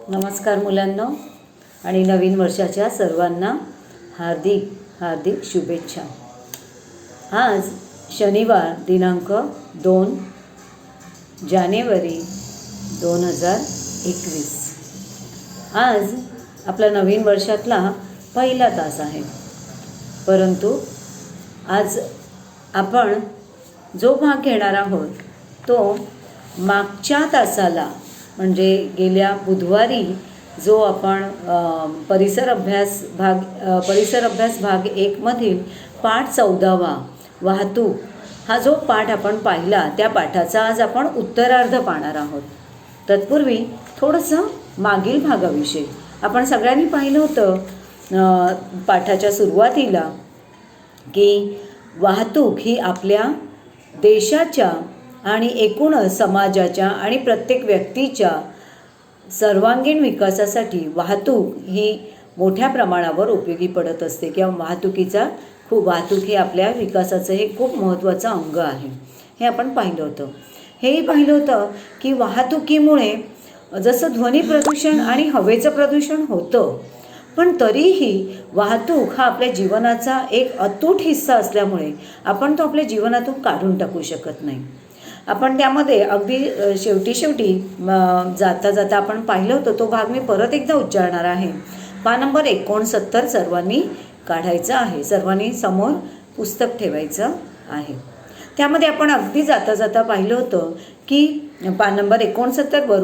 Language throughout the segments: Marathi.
नमस्कार मुलांनो आणि नवीन वर्षाच्या सर्वांना हार्दिक हार्दिक शुभेच्छा। आज शनिवार दिनांक 2 जानेवारी 2021। आज आपला नवीन वर्षातला पहिला तास आहे, परंतु आज आपण जो भाग घेणार आहोत तो मागच्या तासाला म्हणजे गेल्या बुधवारी जो आपण परिसर अभ्यास भाग 1 मधील पाठ 14 वाहतूक हा जो पाठ आपण पाहिला त्या पाठाचा आज आपण उत्तरार्ध पाहणार आहोत। तत्पूर्वी थोडंसं मागील भागाविषयी आपण सगळ्यांनी पाहिलं होतं पाठाच्या सुरुवातीला की वाहतूक ही आपल्या देशाच्या आणि एकूणच समाजाच्या आणि प्रत्येक व्यक्तीच्या सर्वांगीण विकासासाठी वाहतूक ही मोठ्या प्रमाणावर उपयोगी पडत असते किंवा वाहतूक ही आपल्या विकासाचं हे खूप महत्त्वाचं अंग आहे, हे आपण पाहिलं होतं। हेही पाहिलं होतं की वाहतुकीमुळे जसं ध्वनी प्रदूषण आणि हवेचं प्रदूषण होतं, पण तरीही वाहतूक हा आपल्या जीवनाचा एक अतूट हिस्सा असल्यामुळे आपण तो आपल्या जीवनातून काढून टाकू शकत नाही। आपण त्यामध्ये अगदी शेवटी जाता जाता आपण पाहिलं होतं तो भाग मी परत एकदा उच्चारणार आहे। पान नंबर 69 सर्वांनी काढायचं आहे, सर्वांनी समोर पुस्तक ठेवायचं आहे। त्यामध्ये आपण अगदी जाता जाता पाहिलं होतं की पान नंबर 69 वर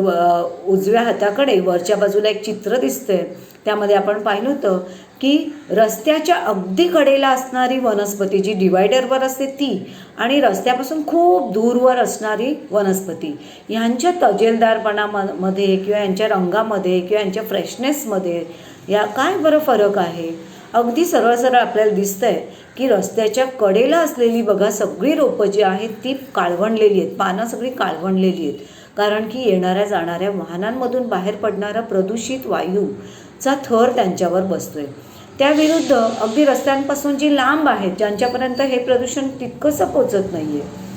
उजव्या हाताकडे वरच्या बाजूला एक चित्र दिसतंय। त्यामध्ये आपण पाहिलं होतं की रस्त्याच्या अगदी कडेला असणारी वनस्पती जी डिवायडरवर असते ती आणि रस्त्यापासून खूप दूरवर असणारी वनस्पती ह्यांच्या तजेलदारपणामध्ये किंवा यांच्या रंगामध्ये किंवा यांच्या फ्रेशनेसमध्ये या काय बरं फरक आहे। अगदी सरळ आपल्याला दिसतंय की रस्त्याच्या कडेला असलेली बघा सगळी रोपं जी आहेत ती काळवंडलेली आहेत, पानं सगळी काळवंडलेली आहेत, कारण की येणाऱ्या जाणाऱ्या वाहनांमधून बाहेर पडणारा प्रदूषित वायूचा थर त्यांच्यावर बसतोय। त्याविरुद्ध अगदी रस्त्यांपासून जी लांब आहेत ज्यांच्यापर्यंत हे प्रदूषण तितकंसं पोचत नाही आहे,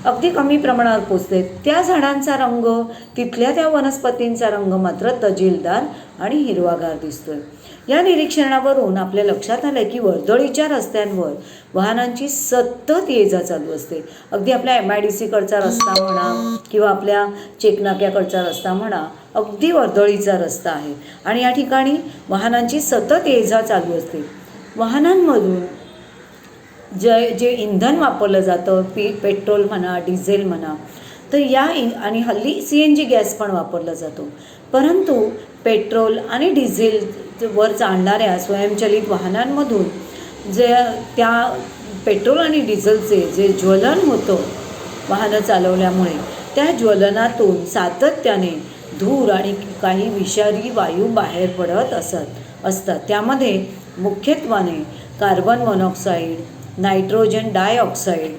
अगदी कमी प्रमाणावर पोचते, त्या झाडांचा रंग तिथल्या त्या वनस्पतींचा रंग मात्र तजेलदार आणि हिरवागार दिसतोय। या निरीक्षणावरून आपल्या लक्षात आलं की वर्दळीच्या रस्त्यांवर वाहनांची सतत ये जा चालू असते। अगदी आपल्या MIDC रस्ता म्हणा किंवा आपल्या चेकनाक्याकडचा रस्ता म्हणा, अगदी वर्दळीचा रस्ता आहे आणि या ठिकाणी वाहनांची सतत ये जा चालू असते। वाहनांमधून जे इंधन वापरलं जातं पेट्रोल म्हणा डिझेल म्हणा तर आणि हल्ली CNG गॅस पण वापरला जातो, परंतु पेट्रोल आणि डिझेलवर चालणाऱ्या स्वयंचलित वाहनांमधून त्या पेट्रोल आणि डिझेलचे जे ज्वलन होतं वाहनं चालवल्यामुळे त्या ज्वलनातून सातत्याने धूर आणि काही विषारी वायू बाहेर पडत असतात। त्यामध्ये मुख्यत्वाने कार्बन मोनॉक्साईड, नायट्रोजन डायऑक्साईड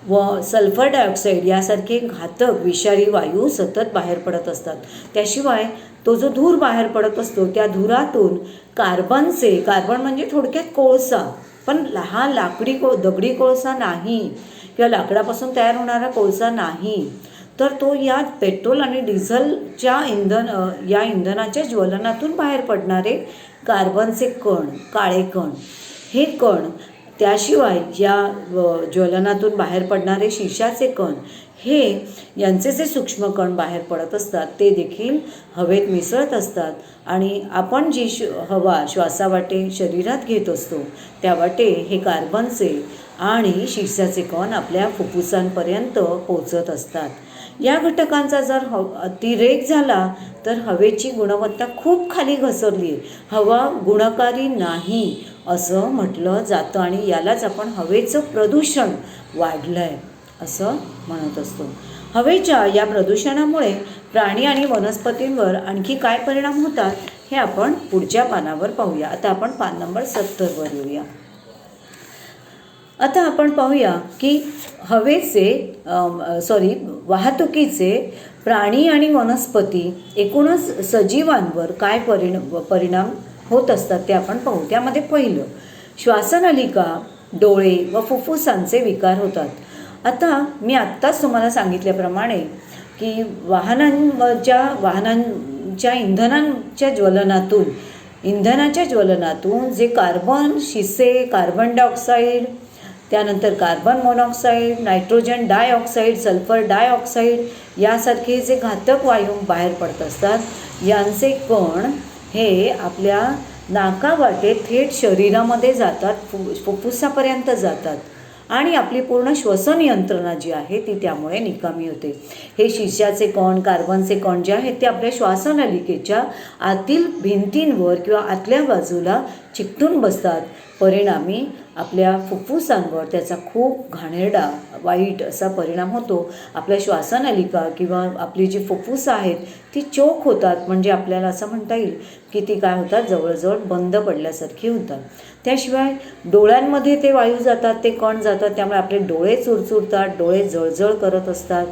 व सल्फर डायऑक्साईड यासारखे घातक विषारी वायू सतत बाहेर पडत असतात। त्याशिवाय तो जो धूर बाहेर पडत असतो त्या धुरातून कार्बन म्हणजे थोडक्यात कोळसा, पण हा दगडी कोळसा नाही किंवा लाकडापासून तयार होणारा कोळसा नाही, तर तो या पेट्रोल आणि डिझेलच्या इंधनाच्या ज्वलनातून बाहेर पडणारे कार्बनचे कण, काळे कण, हे कण, त्याशिवाय या ज्वलनातून बाहेर पडणारे शिशाचे कण, यांचे जे सूक्ष्म कण बाहेर पडत असतात ते देखील हवेत मिसळत असतात आणि आपण जी हवा श्वासावाटे शरीरात घेत असतो त्यावाटे हे कार्बनचे आणि शिशाचे कण आपल्या फुफ्फुसांपर्यंत पोचत असतात। या घटकांचा जर अतिरेक झाला तर हवेची गुणवत्ता खूप खाली घसरली आहे, हवा गुणकारी नाही असं म्हटलं जातं आणि यालाच आपण हवेचं प्रदूषण वाढलं आहे असं म्हणत असतो। हवेच्या या प्रदूषणामुळे प्राणी आणि वनस्पतींवर आणखी काय परिणाम होतात हे आपण पुढच्या पानावर पाहूया। आता आपण पान नंबर 70 वर येऊया। आता आपण पाहूया की वाहतुकीचे प्राणी आणि वनस्पती एकूणच सजीवांवर काय परिणाम होत असतात ते आपण पाहू। त्यामध्ये पहिलं, श्वासनलिका, डोळे व फुफ्फुसांचे विकार होतात। आता मी आत्ताच तुम्हाला सांगितल्याप्रमाणे की वाहनां इंधनाच्या ज्वलनातून जे कार्बन शिसे, कार्बन डायऑक्साईड, त्यानंतर carbon monoxide, nitrogen dioxide, sulphur dioxide यासारखे जे घातक वायू बाहेर पडत असतात, यांचे कण हे आपल्या नाकावाटे थेट शरीरामध्ये जातात, फुफ्फुसापर्यंत जातात आणि आपली पूर्ण श्वसन यंत्रणा जी आहे ती त्यामुळे निकामी होते. हे शिशाचे कण, कार्बनचे कण जे आहेत ते आपल्या श्वासनलिकेच्या आतील भिंतींवर किंवा आतल्या बाजूला चिकटून बसतात. परिणामी आपल्या फुफ्फुसांवर त्याचा खूप घाणेरडा वाईट असा परिणाम होतो. आपल्या श्वासनलिका किंवा आपली जी फुफ्फुसं आहेत ती चोक होतात, म्हणजे आपल्याला असं म्हणता येईल की ती काय होतात, जवळजवळ बंद पडल्यासारखी होतात. त्याशिवाय डोळ्यांमध्ये ते वायू जातात, ते कण जातात, त्यामुळे आपले डोळे चुरचुरतात, डोळे जळजळ करत असतात.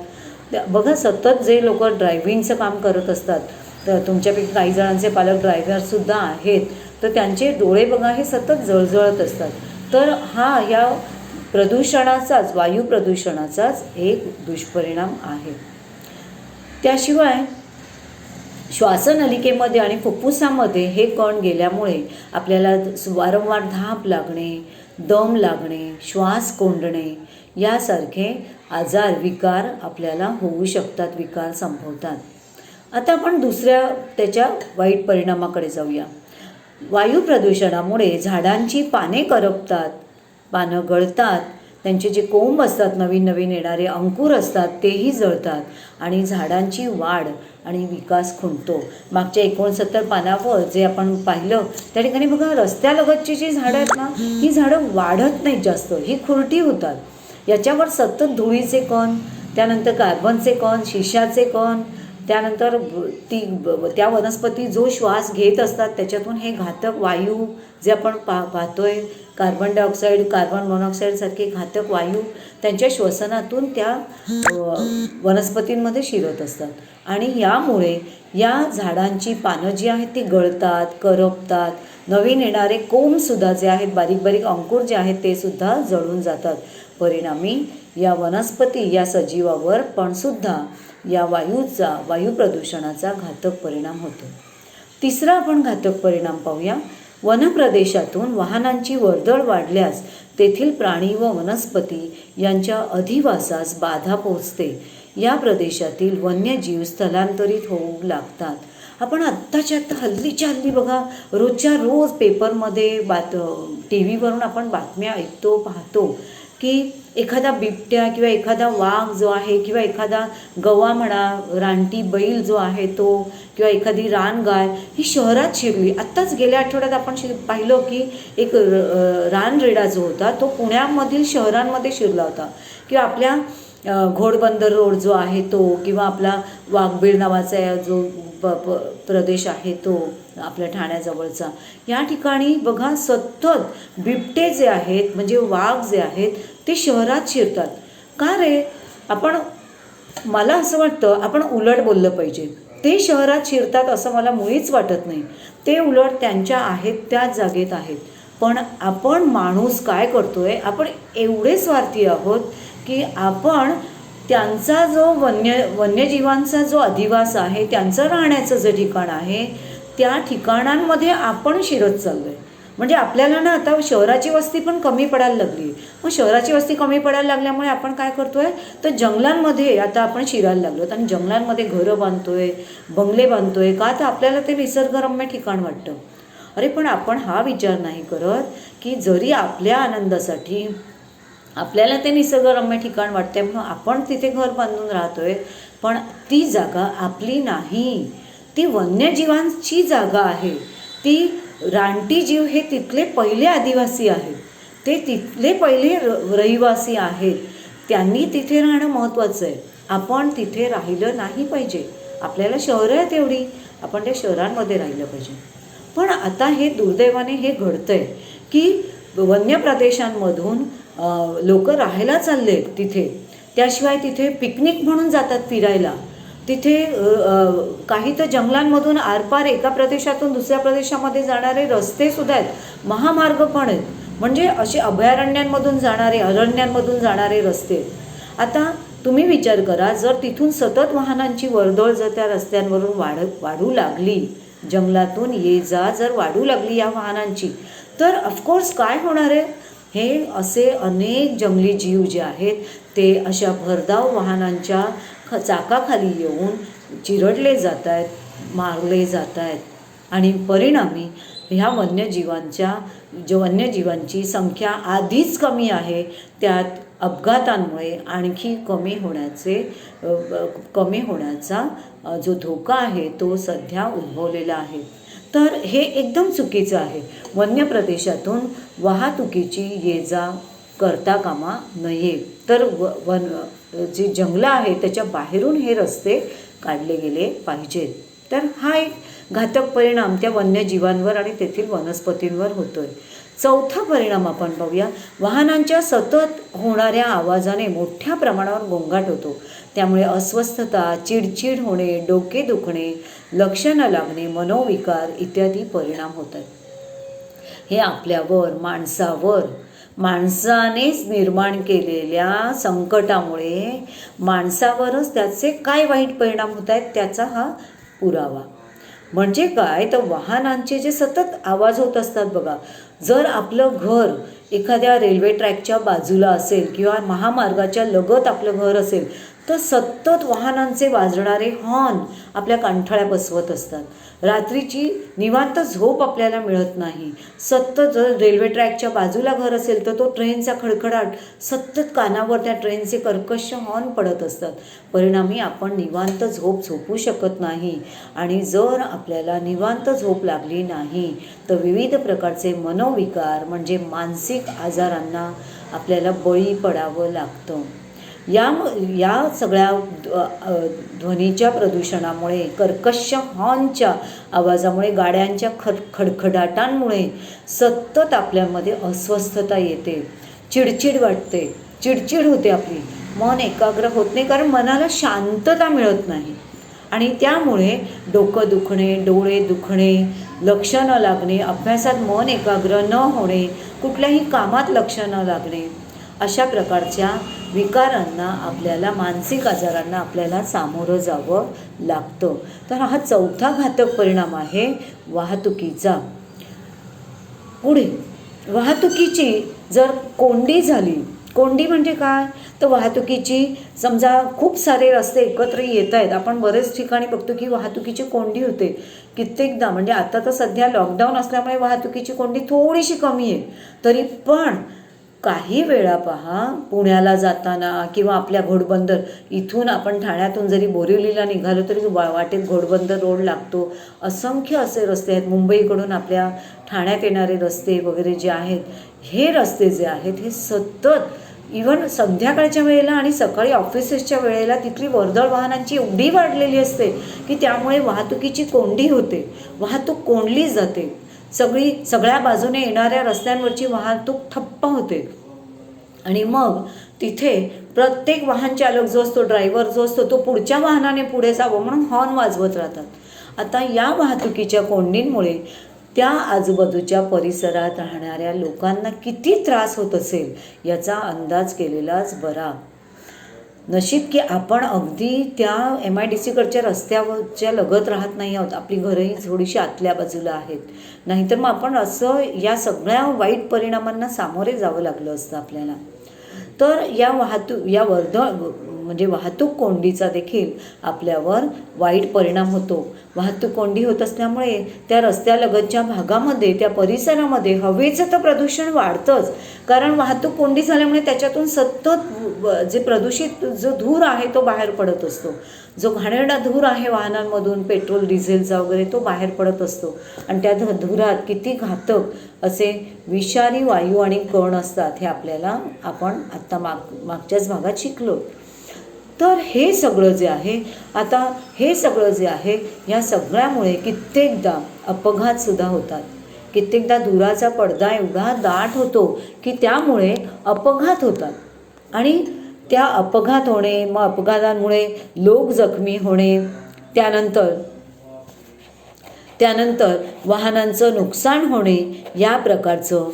बघा, सतत जे लोक ड्रायव्हिंगचं काम करत असतात, तर तुमच्यापैकी काही जणांचे पालक ड्रायव्हरसुद्धा आहेत, तर त्यांचे डोळे बघा हे सतत जळजळत असतात. तर हा या प्रदूषणाचाच, वायू प्रदूषणाचाच एक दुष्परिणाम आहे. त्याशिवाय श्वासनलिकेमध्ये आणि फुफ्फुसामध्ये हे कण गेल्यामुळे आपल्याला वारंवार धाप लागणे, दम लागणे, श्वास कोंडणे यासारखे आजार, विकार आपल्याला होऊ शकतात, विकार संभवतात. आता आपण दुसऱ्या त्याच्या वाईट परिणामाकडे जाऊया. वायू प्रदूषणामुळे झाडांची पाने करपतात, पानं गळतात, त्यांचे जे कोंब असतात, नवीन नवीन येणारे अंकुर असतात तेही जळतात आणि झाडांची वाढ आणि विकास खुंटतो. मागच्या 69 पानावर जे आपण पाहिलं त्या ठिकाणी बघा, रस्त्यालगतची जी झाडं आहेत ना, ही झाडं वाढत नाहीत जास्त, ही खुरटी होतात. याच्यावर सतत धुळीचे कण, त्यानंतर कार्बनचे कण, शिशाचे कण, त्यानंतर त्या वनस्पती जो श्वास घेत असतात त्याच्यातून हे घातक वायू जे आपण पाहतोय, कार्बन डायऑक्साईड, कार्बन मोनॉक्साईड सारखे घातक वायू त्यांच्या श्वसनातून त्या वनस्पतींमध्ये शिरत असतात आणि यामुळे या झाडांची पानं जी आहेत ती गळतात, करपतात, नवीन येणारे कोंबसुद्धा जे आहेत, बारीक बारीक अंकुर जे आहेत ते सुद्धा जळून जातात. परिणामी या वनस्पती, या सजीवावर पण सुद्धा या वायू प्रदूषणाचा घातक परिणाम होतो. तिसरा आपण घातक परिणाम पाहूया. वनप्रदेशातून वाहनांची वर्दळ वाढल्यास तेथील प्राणी व वनस्पती यांच्या अधिवासास बाधा पोहोचते. या प्रदेशातील वन्यजीव स्थलांतरित होऊ लागतात. आपण आत्ताच्या हल्लीच्या हल्ली बघा, रोजच्या रोज पेपरमध्ये टी व्हीवरून आपण बातम्या ऐकतो, पाहतो की एखादा बिबट्या किंवा एखादा वाघ जो आहे किंवा एखादा गवा म्हणा, रानटी बैल जो आहे तो, किंवा एखादी रानगाय ही शहरात शिरली. आत्ताच गेल्या आठवड्यात आपण पाहिलं की एक रानरेडा जो होता तो पुण्यामधील शहरांमध्ये शिरला होता. किंवा आपल्या घोडबंदर रोड जो आहे तो, किंवा आपला वाघबीळ नावाचा जो प्रदेश आहे तो आपल्या ठाण्याजवळचा, या ठिकाणी बघा सतत बिबटे जे आहेत, म्हणजे वाघ जे आहेत ते शहरात शिरतात. का रे? मला असं वाटतं आपण उलट बोललं पाहिजे. ते शहरात शिरतात असं मला मुळीच वाटत नाही. ते उलट त्यांच्या आहेत त्याच जागेत आहेत. पण आपण माणूस काय करतोय, आपण एवढे स्वार्थी आहोत की आपण त्यांचा जो वन्यजीवांचा जो अधिवास आहे, त्यांचं राहण्याचं जे ठिकाण आहे त्या ठिकाणांमध्ये आपण शिरत चाललो आहे. म्हणजे आपल्याला ना आता शहराची वस्ती पण कमी पडायला लागली. मग शहराची वस्ती कमी पडायला लागल्यामुळे आपण काय करतोय, तर जंगलांमध्ये आता आपण शिरायला लागलो आणि जंगलांमध्ये घरं बांधतोय, बंगले बांधतोय. का? तर आपल्याला ते निसर्गरम्य ठिकाण वाटतं. अरे पण आपण हा विचार नाही करत की जरी आपल्या आनंदासाठी आपल्याला ते निसर्गरम्य ठिकाण वाटते म्हणून आपण तिथे घर बांधून राहतोय, पण ती जागा आपली नाही, ती वन्यजीवांची जागा आहे. ती रानटी जीव हे तिथले पहिले आदिवासी आहेत, ते तिथले पहिले रहिवासी आहेत. त्यांनी तिथे राहणं महत्त्वाचं आहे. आपण तिथे राहिलं नाही पाहिजे. आपल्याला शहरं आहेत एवढी, आपण त्या शहरांमध्ये राहिलं पाहिजे. पण आता हे दुर्दैवाने हे घडतं आहे की वन्य प्रदेशांमधून लोक राहायला चालले तिथे. त्याशिवाय तिथे पिकनिक म्हणून जातात फिरायला. तिथे काही तर जंगलांमधून आरपार एका प्रदेशातून दुसऱ्या प्रदेशामध्ये जाणारे रस्तेसुद्धा आहेत, महामार्ग पण आहेत. म्हणजे असे अभयारण्यांमधून जाणारे, अरण्यांमधून जाणारे रस्ते. आता तुम्ही विचार करा, जर तिथून सतत वाहनांची वर्दळ जर त्या रस्त्यांवरून वाढू लागली, जंगलातून ये जा जर वाढू लागली या वाहनांची, तर ऑफकोर्स काय होणार आहे? हे असे अनेक जंगली जीव जे आहेत ते अशा भरधाव वाहनांच्या चाकाखाली येऊन चिरडले जात आहेत, मारले जात आहेत आणि परिणामी ह्या वन्यजीवांची संख्या आधीच कमी आहे, त्यात अपघातांमुळे आणखी कमी होण्याचा जो धोका आहे तो सध्या उद्भवलेला आहे. तर हे एकदम चुकीचं आहे. वन्य प्रदेशातून वाहतुकीची ये जा करता कामा नये. तर जी जंगलं आहे त्याच्या बाहेरून हे रस्ते काढले गेले पाहिजेत. तर हा एक घातक परिणाम त्या वन्यजीवांवर आणि तेथील वनस्पतींवर होतोय. चौथा परिणाम आपण पाहूया. वाहनांच्या सतत होणाऱ्या आवाजाने मोठ्या प्रमाणावर गोंगाट होतो. त्यामुळे अस्वस्थता, चिडचिड होणे, डोके दुखणे, लक्ष न लागणे, मनोविकार इत्यादी परिणाम होतात. हे आपल्यावर, माणसानेच निर्माण केलेल्या संकटामुळे माणसावरच त्याचे काय वाईट परिणाम होत आहेत त्याचा हा पुरावा. म्हणजे काय, तर वाहनांचे जे सतत आवाज होत असतात बघा, जर आपलं घर एखाद्या रेल्वे ट्रॅकच्या बाजूला असेल किंवा महामार्गाच्या लगत आपलं घर असेल तर सतत वाहनांचे वाजणारे हॉर्न आपल्या कानठळ्या बसवत असतात. रात्रीची निवांत झोप आपल्याला मिळत नाही. सतत जर रेल्वे ट्रॅकच्या बाजूला घर असेल तर तो ट्रेनचा खडखडाट सतत कानावर त्या ट्रेनचे कर्कश हॉर्न पडत असतात. परिणामी आपण निवांत झोपू शकत नाही आणि जर आपल्याला निवांत झोप लागली नाही तर विविध प्रकारचे मनोविकार म्हणजे मानसिक आजारांना आपल्याला बळी पडावं लागतं. या सगळ्या ध्वनीच्या प्रदूषणामुळे, कर्कश हॉर्नच्या आवाजामुळे, गाड्यांच्या खडखडाटांमुळे सतत आपल्यामध्ये अस्वस्थता येते, चिडचिड वाटते, चिडचिड होते, आपली मन एकाग्र होत नाही कारण मनाला शांतता मिळत नाही आणि त्यामुळे डोकं दुखणे, डोळे दुखणे, लक्ष न लागणे, अभ्यासात मन एकाग्र न होणे, कुठल्याही कामात लक्ष न लागणे, अशा प्रकारच्या विकारांना आपल्याला, मानसिक आजारांना आपल्याला सामोरं जावं लागतं. तर हा चौथा घातक परिणाम आहे वाहतुकीचा. पुढे वाहतुकीची जर कोंडी झाली, कोंडी म्हणजे काय, तर वाहतुकीची समजा खूप सारे रस्ते एकत्र येत आहेत, आपण बरेच ठिकाणी बघतो की वाहतुकीची कोंडी होते कित्येकदा. म्हणजे आता तर सध्या लॉकडाऊन असल्यामुळे वाहतुकीची कोंडी थोडीशी कमी आहे, तरी पण काही वेळा पहा पुण्याला जाताना किंवा आपल्या घोडबंदर इथून आपण ठाण्यातून जरी बोरिवलीला निघालो तरी वाटेत घोडबंदर रोड लागतो. असंख्य असे रस्ते आहेत. मुंबईकडून आपल्या ठाण्यात येणारे रस्ते वगैरे जे आहेत, हे रस्ते जे आहेत हे सतत इव्हन संध्याकाळच्या वेळेला आणि सकाळी ऑफिसेसच्या वेळेला तिथली वर्दळ वाहनांची एवढी वाढलेली असते की त्यामुळे वाहतुकीची कोंडी होते, वाहतूक कोंडली जाते. सगळ्या बाजूने येणाऱ्या रस्त्यांवरची वाहतूक ठप्प होते आणि मग तिथे प्रत्येक वाहन चालक जो असतो, ड्रायव्हर जो असतो, तो पुढच्या वाहनाने पुढे जावं म्हणून हॉर्न वाजवत राहतात. आता या वाहतुकीच्या कोंडींमुळे त्या आजूबाजूच्या परिसरात राहणाऱ्या लोकांना किती त्रास होत असेल याचा अंदाज केलेलाच बरा. नशीब की आपण अगदी त्या MIDCकडच्या रस्त्यावरच्या लगत राहत नाही आहोत, आपली घरंही थोडीशी आतल्या बाजूला आहेत. नाहीतर मग आपण असं या सगळ्या वाईट परिणामांना सामोरे जावं लागलं असतं आपल्याला. तर या वाहतूक कोंडीचा देखील आपल्यावर वाईट परिणाम होतो. वाहतूक कोंडी होत असल्यामुळे त्या रस्त्यालगतच्या भागामध्ये, त्या परिसरामध्ये हवेचं तर प्रदूषण वाढतंच, कारण वाहतूक कोंडी झाल्यामुळे त्याच्यातून सतत जे प्रदूषित जो धूर आहे तो बाहेर पडत असतो. जो घाणेरडा धूर आहे वाहनांमधून पेट्रोल डिझेलचा वगैरे तो बाहेर पडत असतो आणि त्या धुरात किती घातक असे विषारी वायू आणि कण असतात हे आपण आत्ता मागच्याच भागात शिकलो. तर हे सगळं जे आहे या सगळ्यामुळे कित्येकदा अपघातसुद्धा होतात. कित्येकदा धुराचा पडदा एवढा दाट होतो की त्यामुळे अपघात होतात आणि त्या अपघात होणे, मग अपघातांमुळे लोक जखमी होणे, त्यानंतर वाहनांचं नुकसान होणे, या प्रकारचं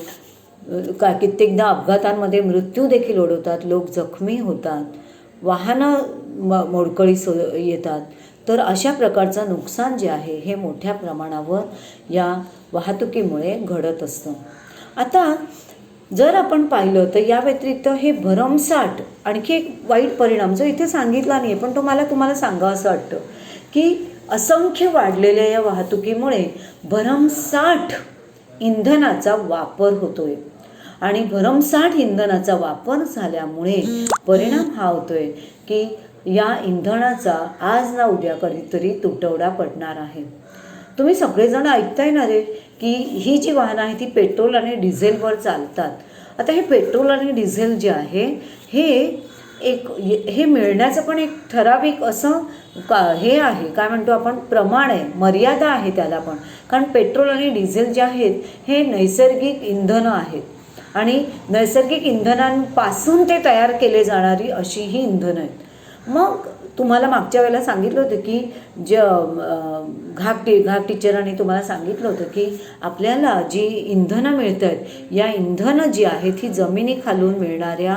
कित्येकदा अपघातांमध्ये मृत्यू देखील ओढवतात, लोक जखमी होतात. वाहनं मोडकळीस येतात. तर अशा प्रकारचं नुकसान जे आहे हे मोठ्या प्रमाणावर या वाहतुकीमुळे घडत असतं. आता जर आपण पाहिलं तर या व्यतिरिक्त हे भरमसाठ आणखी एक वाईट परिणाम जो इथे सांगितला नाही आहे पण तुम्हाला सांगावं असं वाटतं की असंख्य वाढलेल्या या वाहतुकीमुळे भरमसाठ इंधनाचा वापर होतोय आणि भरमसाठ इंधनाचा वापर झाल्यामुळे परिणाम हा होतोय की या इंधनाचा आज ना उद्या कधीतरी तुटवडा पडणार आहे. तुम्ही सगळेजण ऐकताय ना रे की ही जी वाहनं आहे ती पेट्रोल आणि डिझेलवर चालतात. आता हे पेट्रोल आणि डिझेल जे आहे हे मिळण्याचं पण एक ठराविक असं हे आहे, काय म्हणतो आपण, प्रमाण आहे, मर्यादा आहे त्याला पण. कारण पेट्रोल आणि डिझेल जे आहेत हे नैसर्गिक इंधनं आहेत आणि नैसर्गिक इंधनांपासून ते तयार केले जाणारी अशी ही इंधनं आहेत. मग तुम्हाला मागच्या वेळेला सांगितलं होतं की घाग टीचरांनी तुम्हाला सांगितलं होतं की आपल्याला जी इंधनं मिळत आहेत या इंधनं जी आहेत ही जमिनीखालून मिळणाऱ्या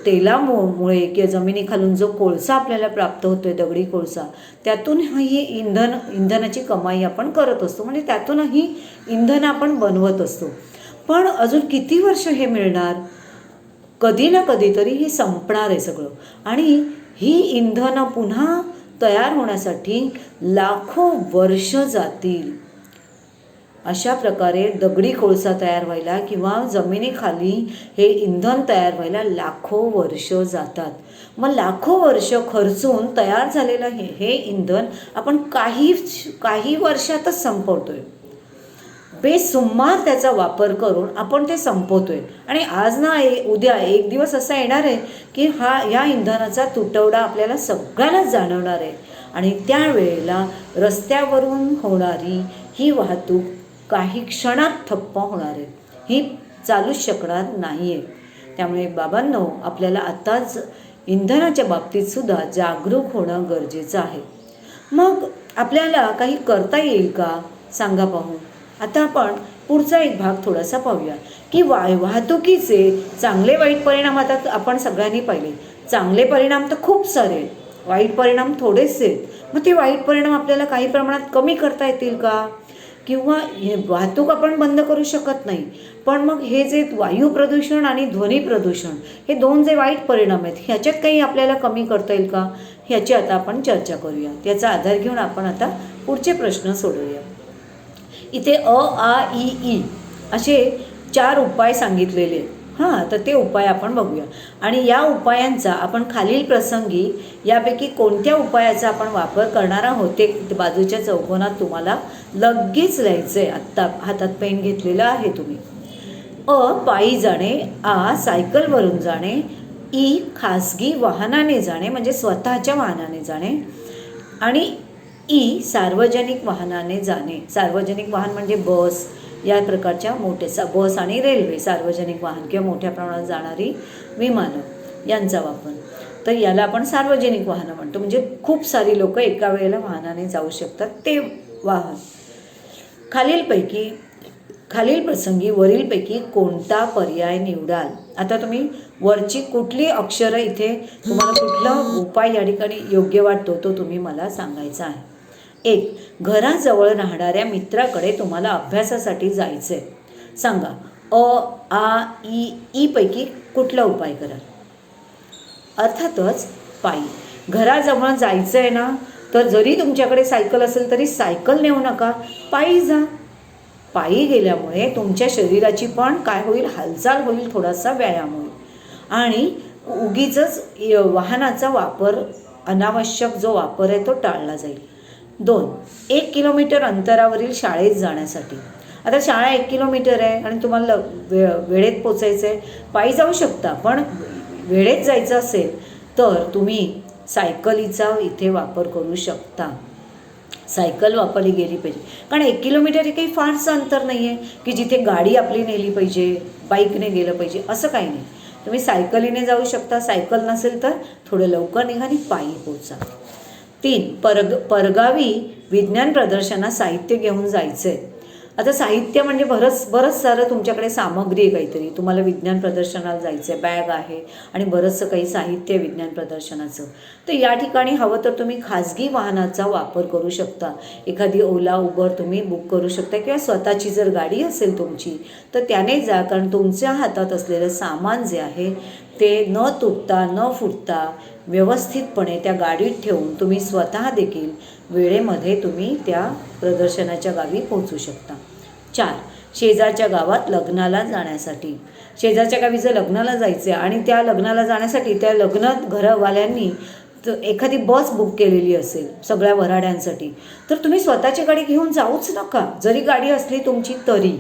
तेलामुळे किंवा जमिनीखालून जो कोळसा आपल्याला प्राप्त होतो आहे, दगडी कोळसा, त्यातून ही इंधनाची कमाई आपण करत असतो. म्हणजे त्यातूनही इंधन आपण बनवत असतो. पण अजून किती वर्ष हे मिळणार? कधी ना कधीतरी हे संपणार आहे सगळं आणि ही इंधनं पुन्हा तयार होण्यासाठी लाखो वर्ष जातील. अशा प्रकारे दगडी कोळसा तयार व्हायला किंवा जमिनीखाली हे इंधन तयार व्हायला लाखो वर्ष जातात. मग लाखो वर्ष खर्चून तयार झालेलं हे इंधन आपण काही वर्षातच संपवतोय. बेसुमार त्याचा वापर करून आपण ते संपवतोय आणि आज ना उद्या एक दिवस असा येणार आहे की ह्या इंधनाचा तुटवडा आपल्याला सगळ्यांनाच जाणवणार आहे आणि त्यावेळेला रस्त्यावरून होणारी ही वाहतूक काही क्षणात ठप्प होणार आहे. ही चालूच शकणार नाही आहे. त्यामुळे बाबांनो, आपल्याला आत्ताच इंधनाच्या बाबतीत सुद्धा जागरूक होणं गरजेचं आहे. मग आपल्याला काही करता येईल का सांगा पाहू. आता आपण पुढचा एक भाग थोडासा पाहूया की वाहतुकीचे चांगले वाईट परिणाम आता आपण सगळ्यांनी पाहिले. चांगले परिणाम तर खूप सारे आहेत, वाईट परिणाम थोडेसे आहेत. मग ते वाईट परिणाम आपल्याला काही प्रमाणात कमी करता येतील का? किंवा वाहतूक आपण बंद करू शकत नाही, पण मग हे जे वायू प्रदूषण आणि ध्वनी प्रदूषण हे दोन जे वाईट परिणाम आहेत ह्याच्यात काही आपल्याला कमी करता येईल का, ह्याची आता आपण चर्चा करूया. त्याचा आधार घेऊन आपण आता पुढचे प्रश्न सोडवूया. इथे आ इ ई असे 4 उपाय सांगितलेले आहेत. तर ते उपाय आपण बघूया आणि या उपायांचा आपण खालील प्रसंगी यापैकी कोणत्या उपायाचा आपण वापर करणार आहोत ते बाजूच्या चौकोनात तुम्हाला लगेच लिहायचं आहे. आत्ता हातात पेन घेतलेलं आहे तुम्ही. पायी जाणे, सायकलवरून जाणे, खासगी वाहनाने जाणे म्हणजे स्वतःच्या वाहनाने जाणे आणि सार्वजनिक वाहनाने जाणे. सार्वजनिक वाहन म्हणजे बस या प्रकारच्या बस आणि रेल्वे, सार्वजनिक वाहन किंवा मोठ्या प्रमाणात जाणारी विमानं यांचा वापर. तर याला आपण सार्वजनिक वाहनं म्हणतो. म्हणजे खूप सारी लोक एका वेळेला वाहनाने जाऊ शकतात ते वाहन. खालील प्रसंगी वरीलपैकी कोणता पर्याय निवडाल. आता तुम्ही वरची कुठली अक्षरं इथे तुम्हाला कुठला उपाय या ठिकाणी योग्य वाटतो तो तुम्ही मला सांगायचा आहे. 1. घराजवळ राहणाऱ्या मित्राकडे तुम्हाला अभ्यासासाठी जायचं आहे. सांगा ई पैकी कुठला उपाय कराल. अर्थातच पायी. घराजवळ जायचं आहे ना, तर जरी तुमच्याकडे सायकल असेल तरी सायकल नेऊ नका, पायी जा. पायी गेल्यामुळे तुमच्या शरीराची पण काय होईल, हालचाल होईल, थोडासा व्यायाम होईल आणि उगीचच वाहनाचा वापर, अनावश्यक जो वापर आहे तो टाळला जाईल. 2. 1 किलोमीटर अंतरावरील शाळेत जाण्यासाठी. आता शाळा 1 किलोमीटर आहे आणि तुम्हाला वेळेत पोचायचं आहे, पायी जाऊ शकता. पण वेळेत जायचं असेल तर तुम्ही सायकलीचा इथे वापर करू शकता. सायकल वापरली गेली पाहिजे. कारण 1 किलोमीटर हे काही फारसं अंतर नाही आहे की जिथे गाडी आपली नेली पाहिजे, बाईकने गेलं पाहिजे, असं काही नाही. तुम्ही सायकलीने जाऊ शकता. सायकल नसेल तर थोडं लवकर निघा आणि पायी पोचा. 3. परगावी विज्ञान प्रदर्शनात साहित्य घेऊन जायचं आहे. आता साहित्य म्हणजे बरंच सारं तुमच्याकडे सामग्री आहे, काहीतरी तुम्हाला विज्ञान प्रदर्शनाला जायचं आहे, बॅग आहे आणि बरंचसं काही साहित्य आहे विज्ञान प्रदर्शनाचं. तर या ठिकाणी हवं तर तुम्ही खाजगी वाहनाचा वापर करू शकता. एखादी ओला उबर तुम्ही बुक करू शकता किंवा स्वतःची जर गाडी असेल तुमची तर त्याने जा, कारण तुमच्या हातात असलेलं सामान जे आहे ते न तुटता न फुटता व्यवस्थितपणे त्या गाडीत ठेवून तुम्ही स्वतः देखील वेळेमध्ये तुम्ही त्या प्रदर्शनाच्या गावी पोहोचू शकता. 4. शेजारच्या गावात लग्नाला जाण्यासाठी. शेजारच्या गावी जर लग्नाला जायचं आहे आणि त्या लग्नाला जाण्यासाठी त्या लग्न घरवाल्यांनी एखादी बस बुक केलेली असेल सगळ्या वऱ्हाड्यांसाठी, तर तुम्ही स्वतःची गाडी घेऊन जाऊच नका. जरी गाडी असली तुमची तरी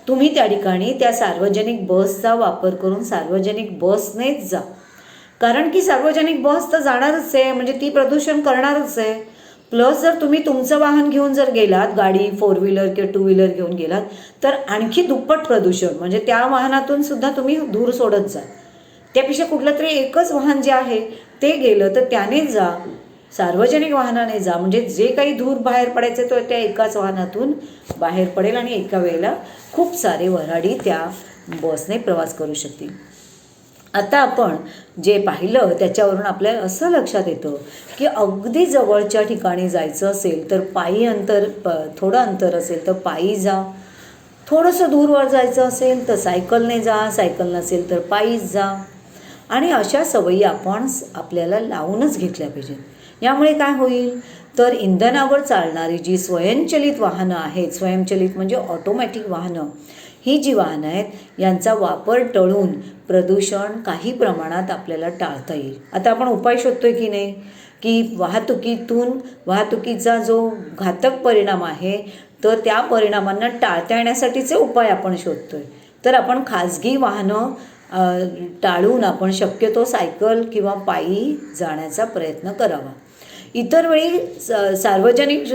तुम्ही त्या ठिकाणी त्या सार्वजनिक बसचा वापर करून सार्वजनिक बसनेच जा. कारण की सार्वजनिक बस तर जाणारच आहे, म्हणजे ती प्रदूषण करणारच आहे. प्लस जर तुम्ही तुमचं वाहन घेऊन जर गेलात, गाडी 4 व्हीलर किंवा 2 व्हीलर घेऊन गेलात, तर आणखी दुप्पट प्रदूषण, म्हणजे त्या वाहनातून सुद्धा तुम्ही धूर सोडत जा. त्यापेक्षा कुठलं तरी एकच वाहन जे आहे ते गेलं तर त्यानेच जा, सार्वजनिक वाहनाने जा. म्हणजे जे काही धूर बाहेर पडायचे तो त्या एकाच वाहनातून बाहेर पडेल आणि एका वेळेला खूप सारे वऱ्हाडी त्या बसने प्रवास करू शकतील. आता आपण जे पाहिलं त्याच्यावरून आपल्याला असं लक्षात येतं की अगदी जवळच्या ठिकाणी जायचं असेल तर पायी थोडं अंतर असेल तर पायी जा. थोडंसं दूरवर जायचं असेल तर सायकलने जा, सायकल नसेल तर पायीच जा. आणि अशा सवयी आपण आपल्याला लावूनच घेतल्या पाहिजेत. यामुळे काय होईल तर इंधनावर चालणारी जी स्वयंचलित वाहनं आहेत, स्वयंचलित म्हणजे ऑटोमॅटिक वाहनं, ही जी वाहनं आहेत यांचा वापर टळून प्रदूषण काही प्रमाणात आपल्याला टाळता येईल. आता आपण उपाय शोधतोय की नाही, की वाहतुकीचा जो घातक परिणाम आहे तर त्या परिणामांना टाळता येण्यासाठीचे उपाय आपण शोधतोय. तर आपण खाजगी वाहनं टाळून आपण शक्यतो सायकल किंवा पायी जाण्याचा प्रयत्न करावा. इतर वेळी सार्वजनिक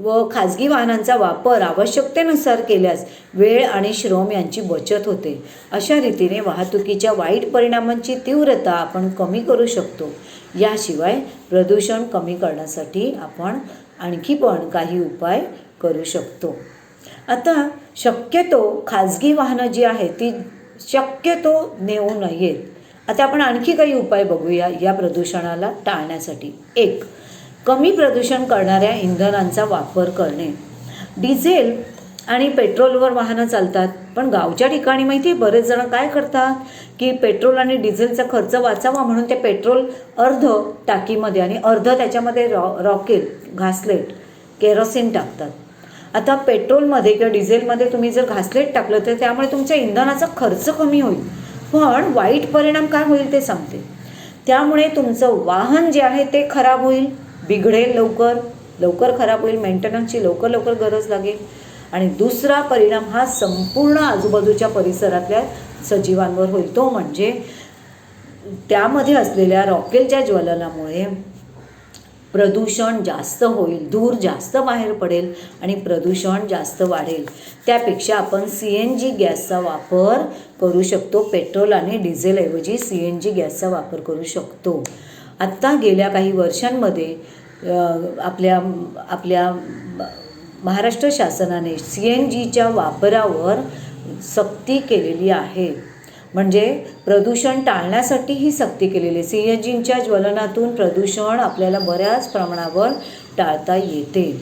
व खाजगी वाहनांचा वापर आवश्यकतेनुसार केल्यास वेळ आणि श्रम यांची बचत होते. अशा रीतीने वाहतुकीच्या वाईट परिणामांची तीव्रता आपण कमी करू शकतो. याशिवाय प्रदूषण कमी करण्यासाठी आपण आणखी पण काही उपाय करू शकतो. आता शक्यतो खाजगी वाहनं जी आहेत ती शक्यतो नेऊ नयेत. आता आपण आणखी काही उपाय बघूया या प्रदूषणाला टाळण्यासाठी. 1. कमी प्रदूषण करणाऱ्या इंधनांचा वापर करणे. डिझेल आणि पेट्रोलवर वाहनं चालतात, पण गावच्या ठिकाणी माहिती आहे बरेच जण काय करतात की पेट्रोल आणि डिझेलचा खर्च वाचावा म्हणून ते पेट्रोल अर्ध टाकीमध्ये आणि अर्ध त्याच्यामध्ये रॉकेल घासलेट केरोसिन टाकतात. आता पेट्रोलमध्ये किंवा डिझेलमध्ये तुम्ही जर घासलेट टाकलं तर त्यामुळे तुमच्या इंधनाचा खर्च कमी होईल, पण वाईट परिणाम काय होईल ते सांगते. त्यामुळे तुमचं वाहन जे आहे ते खराब होईल, बिघडेल, लवकर खराब होईल, मेंटेनन्सची लवकर गरज लागेल. आणि दुसरा परिणाम हा संपूर्ण आजूबाजूच्या परिसरातल्या सजीवांवर होईल. तो म्हणजे त्यामध्ये असलेल्या रॉकेलच्या ज्वलनामुळे प्रदूषण जास्त होईल, धूर जास्त बाहेर पडेल आणि प्रदूषण जास्त वाढेल. त्यापेक्षा आपण CNG गॅसचा वापर करू शकतो. पेट्रोल आणि डिझेलऐवजी CNG गॅसचा वापर करू शकतो. आत्ता गेल्या काही वर्षांमध्ये आपल्या महाराष्ट्र शासनाने CNGच्या वापरावर सक्ती केलेली आहे. म्हणजे प्रदूषण टाळण्यासाठी ही सक्ती केलेली आहे. CNGच्या ज्वलनातून प्रदूषण आपल्याला बऱ्याच प्रमाणावर टाळता येते.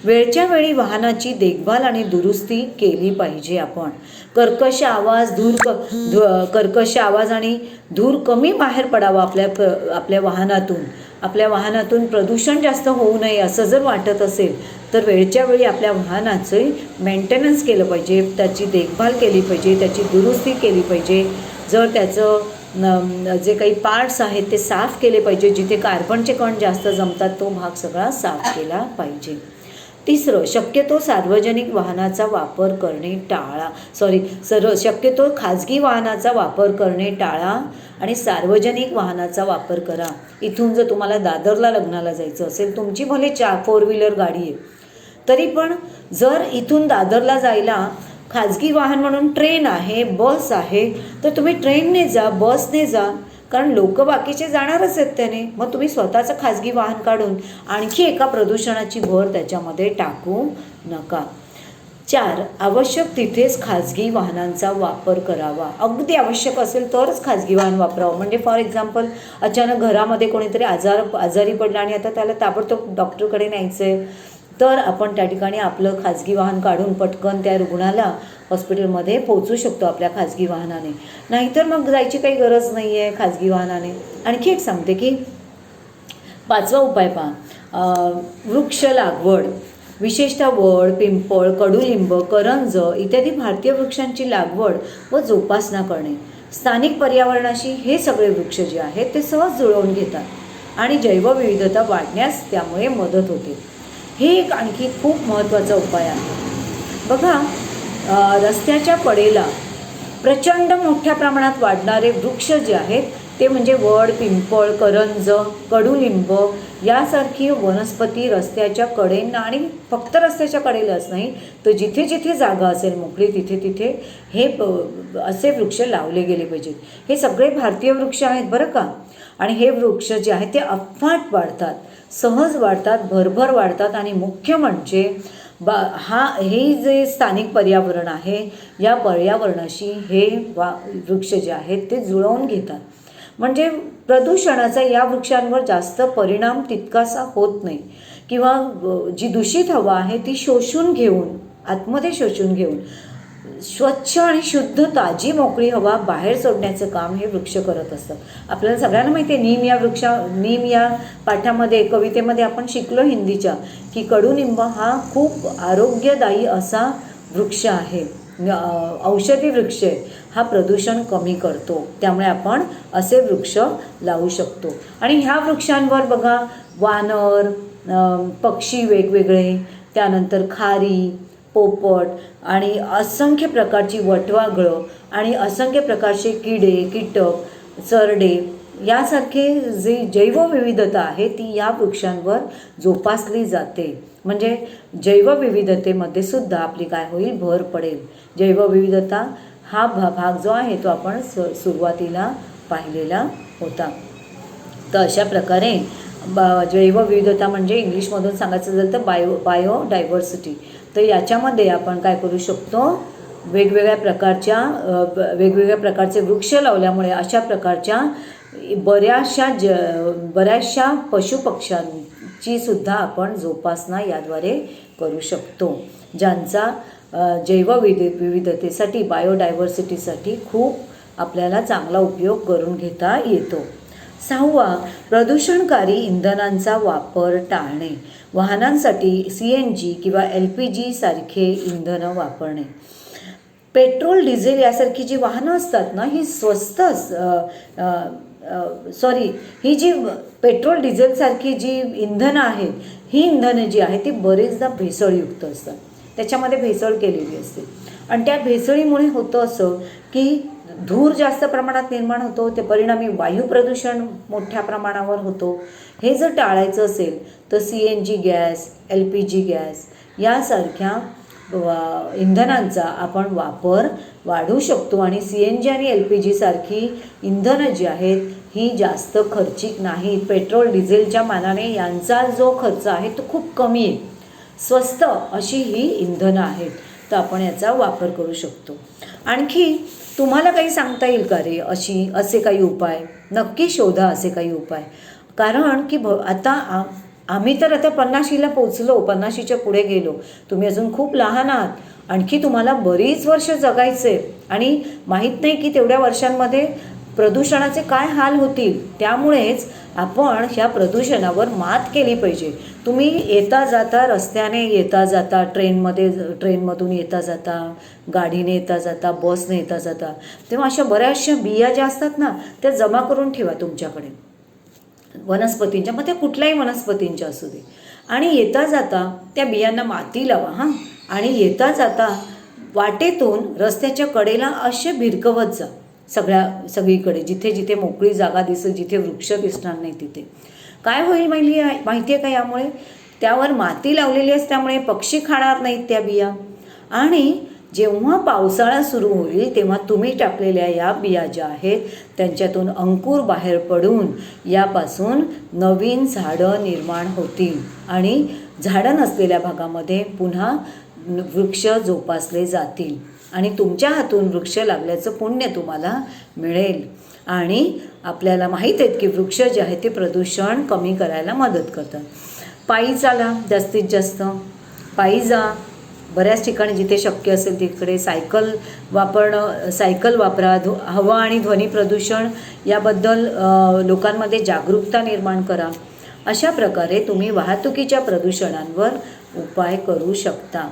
वेळच्या वेळी वाहनाची देखभाल आणि दुरुस्ती केली पाहिजे. आपण कर्कश आवाज आणि धूर कमी बाहेर पडावा आपल्या वाहनातून प्रदूषण जास्त होऊ नये असं जर वाटत असेल तर वेळच्या वेळी आपल्या वाहनाचे मेंटेनन्स केलं पाहिजे, त्याची देखभाल केली पाहिजे, त्याची दुरुस्ती केली पाहिजे. जर त्याचं जे काही पार्ट्स आहेत ते साफ केले पाहिजे. जिथे कार्बनचे कण जास्त जमतात तो भाग सगळा साफ केला पाहिजे. 3. शक्यतो सार्वजनिक वाहनाचा वापर करणे टाळा. शक्यतो खाजगी वाहनाचा वापर करणे टाळा आणि सार्वजनिक वाहनाचा वापर करा. इथून जर तुम्हाला दादरला लग्नाला जायचं असेल, तुमची भले 4 व्हीलर गाडी आहे, तरी पण जर इथून दादरला जायला खाजगी वाहन म्हणून ट्रेन आहे, बस आहे, तर तुम्ही ट्रेनने जा, बसने जा. कारण लोक बाकीचे जाणारच आहेत त्याने. मग तुम्ही स्वतःचं खाजगी वाहन काढून आणखी एका प्रदूषणाची भर त्याच्यामध्ये टाकू नका. 4, आवश्यक तिथेच खाजगी वाहनांचा वापर करावा. अगदी आवश्यक असेल तरच खाजगी वाहन वापरावं. म्हणजे फॉर एक्झाम्पल अचानक घरामध्ये कोणीतरी आजारी पडला आणि आता त्याला ताबडतोब डॉक्टरकडे न्यायचं आहे, तर आपण त्या ठिकाणी आपलं खाजगी वाहन काढून पटकन त्या रुग्णाला हॉस्पिटलमध्ये पोहोचू शकतो आपल्या खाजगी वाहनाने. नाहीतर मग जायची काही गरज नाही आहे खाजगी वाहनाने. आणखी एक सांगते की 5वा उपाय पहा, वृक्ष लागवड. विशेषतः वड, पिंपळ, कडुलिंब, करंज इत्यादी भारतीय वृक्षांची लागवड व जोपासना करणे. स्थानिक पर्यावरणाशी हे सगळे वृक्ष जे आहेत ते सहज जुळवून घेतात आणि जैवविविधता वाढण्यास त्यामुळे मदत होते. हे एक आणखी खूप महत्त्वाचा उपाय आहे. बघा, रस्त्याच्या कडेला प्रचंड मोठ्या प्रमाणात वाढणारे वृक्ष जे आहेत ते म्हणजे वड, पिंपळ, करंज, कडुलिंब यासारखी वनस्पती रस्त्याच्या कडेला आणि फक्त रस्त्याच्या कडेलाच नाही तर जिथे जिथे जागा असेल मोकळी तिथे तिथे हे असे वृक्ष लावले गेले पाहिजेत. हे सगळे भारतीय वृक्ष आहेत बरं का. आणि हे वृक्ष जे आहेत ते अफाट वाढतात, सहज वाढतात, भरभर वाढतात आणि मुख्य म्हणजे हे जे स्थानिक पर्यावरण आहे या पर्यावरणाशी हे वृक्ष जे आहेत ते जुळवून घेतात. म्हणजे प्रदूषणाचा या वृक्षांवर जास्त परिणाम तितकासा होत नाही किंवा जी दूषित हवा आहे ती शोषून घेऊन आतमध्ये शोषून घेऊन स्वच्छ आणि शुद्ध ताजी मोकळी हवा बाहेर सोडण्याचं काम हे वृक्ष करत असतात. आपल्याला सगळ्यांना माहिती आहे नीम या पाठामध्ये कवितेमध्ये आपण शिकलो हिंदीच्या की कडुनिंब हा खूप आरोग्यदायी असा वृक्ष आहे, औषधी वृक्ष आहे. हा प्रदूषण कमी करतो, त्यामुळे आपण असे वृक्ष लावू शकतो. आणि ह्या वृक्षांवर बघा वानर, पक्षी वेगवेगळे, त्यानंतर खारी, पोपट आणि असंख्य प्रकारची वटवाघळं आणि असंख्य प्रकारचे किडे, कीटक, चरडे यासारखे जे जैवविविधता आहे ती या वृक्षांवर जोपासली जाते. म्हणजे जैवविविधतेमध्ये सुद्धा आपली काय होईल, भर पडेल. जैवविविधता हा भाग जो आहे तो आपण सुरुवातीला पाहिलेला होता. तर अशा प्रकारे जैवविविधता म्हणजे इंग्लिशमधून सांगायचं झालं तर बायोडायव्हर्सिटी. तर याच्यामध्ये आपण काय करू शकतो, वेगवेगळ्या प्रकारचे वृक्ष लावल्यामुळे अशा प्रकारच्या बऱ्याचशा पशुपक्ष्यांची सुद्धा आपण जोपासना याद्वारे करू शकतो, ज्यांचा जैवविविधतेसाठी बायोडायव्हर्सिटीसाठी खूप आपल्याला चांगला उपयोग करून घेता येतो. 6वा, प्रदूषणकारी इंधनांचा वापर टाळणे. वाहनांसाठी CNG किंवा LPG सारखे इंधनं वापरणे. पेट्रोल, डिझेल यासारखी जी वाहनं असतात ना ही स्वस्त ही जी पेट्रोल डिझेलसारखी जी इंधनं आहेत ही इंधनं जी आहेत ती बरेचदा भेसळयुक्त असतात, त्याच्यामध्ये भेसळ केलेली असते. आणि त्या भेसळीमुळे होतं असं की धूर जास्त प्रमाणात निर्माण होतो, ते परिणामी वायू प्रदूषण मोठ्या प्रमाणावर होतो. हे जर टाळायचं असेल तर CNG गॅस, LPG गॅस यासारख्या इंधनांचा आपण वापर वाढवू शकतो. आणि CNG आणि LPG सारखी इंधनं जी आहेत ही जास्त खर्चिक नाहीत. पेट्रोल डिझेलच्या मानाने यांचा जो खर्च आहे तो खूप कमी आहे, स्वस्त अशी ही इंधनं आहेत. तर आपण याचा वापर करू शकतो. आणखी तुम्हाला काही सांगता येईल का रे असे काही उपाय? नक्की शोधा असे काही उपाय. कारण की आता आम्ही तर आता 50शीला पोचलो, 50शीच्या पुढे गेलो. तुम्ही अजून खूप लहान आहात, आणखी तुम्हाला बरीच वर्ष जगायचे आणि माहीत नाही की तेवढ्या वर्षांमध्ये प्रदूषणाचे काय हाल होतील. त्यामुळेच आपण ह्या प्रदूषणावर मात केली पाहिजे. तुम्ही येता जाता रस्त्याने येता जाता, ट्रेनमधून येता जाता, गाडीने येता जाता, बसने येता जाता, तेव्हा अशा बऱ्याचशा बिया ज्या असतात ना त्या जमा करून ठेवा तुमच्याकडे वनस्पतींच्या, मग त्या कुठल्याही वनस्पतींच्या असू दे. आणि येता जाता त्या बियांना माती लावा हां. आणि येता जाता वाटेतून रस्त्याच्या कडेला असे भिरकवत जा सगळीकडे, जिथे जिथे मोकळी जागा दिसेल, जिथे वृक्ष दिसणार नाही तिथे. काय होईल माहिती आहे का, यामुळे त्यावर माती लावलेली असते त्यामुळे पक्षी खाणार नाहीत त्या बिया. आणि जेव्हा पावसाळा सुरू होईल तेव्हा तुम्ही टाकलेल्या या बिया ज्या आहेत त्यांच्यातून अंकुर बाहेर पडून यापासून नवीन झाडं निर्माण होतील आणि झाडं नसलेल्या भागामध्ये पुन्हा वृक्ष जोपासले जातील आणि तुमच्या हातून वृक्ष लागल्याचं पुण्य तुम्हाला मिळेल. आणि आपल्याला माहीत आहेत की वृक्ष जे आहे ते प्रदूषण कमी करायला मदत करतात. पायी चाला, जास्तीत जास्त पायी जा. बऱ्याच ठिकाणी जिथे शक्य असेल तिकडे सायकल वापरा. हवा आणि ध्वनी प्रदूषण याबद्दल लोकांमध्ये जागरूकता निर्माण करा. अशा प्रकारे तुम्ही वाहतुकीच्या प्रदूषणांवर उपाय करू शकता.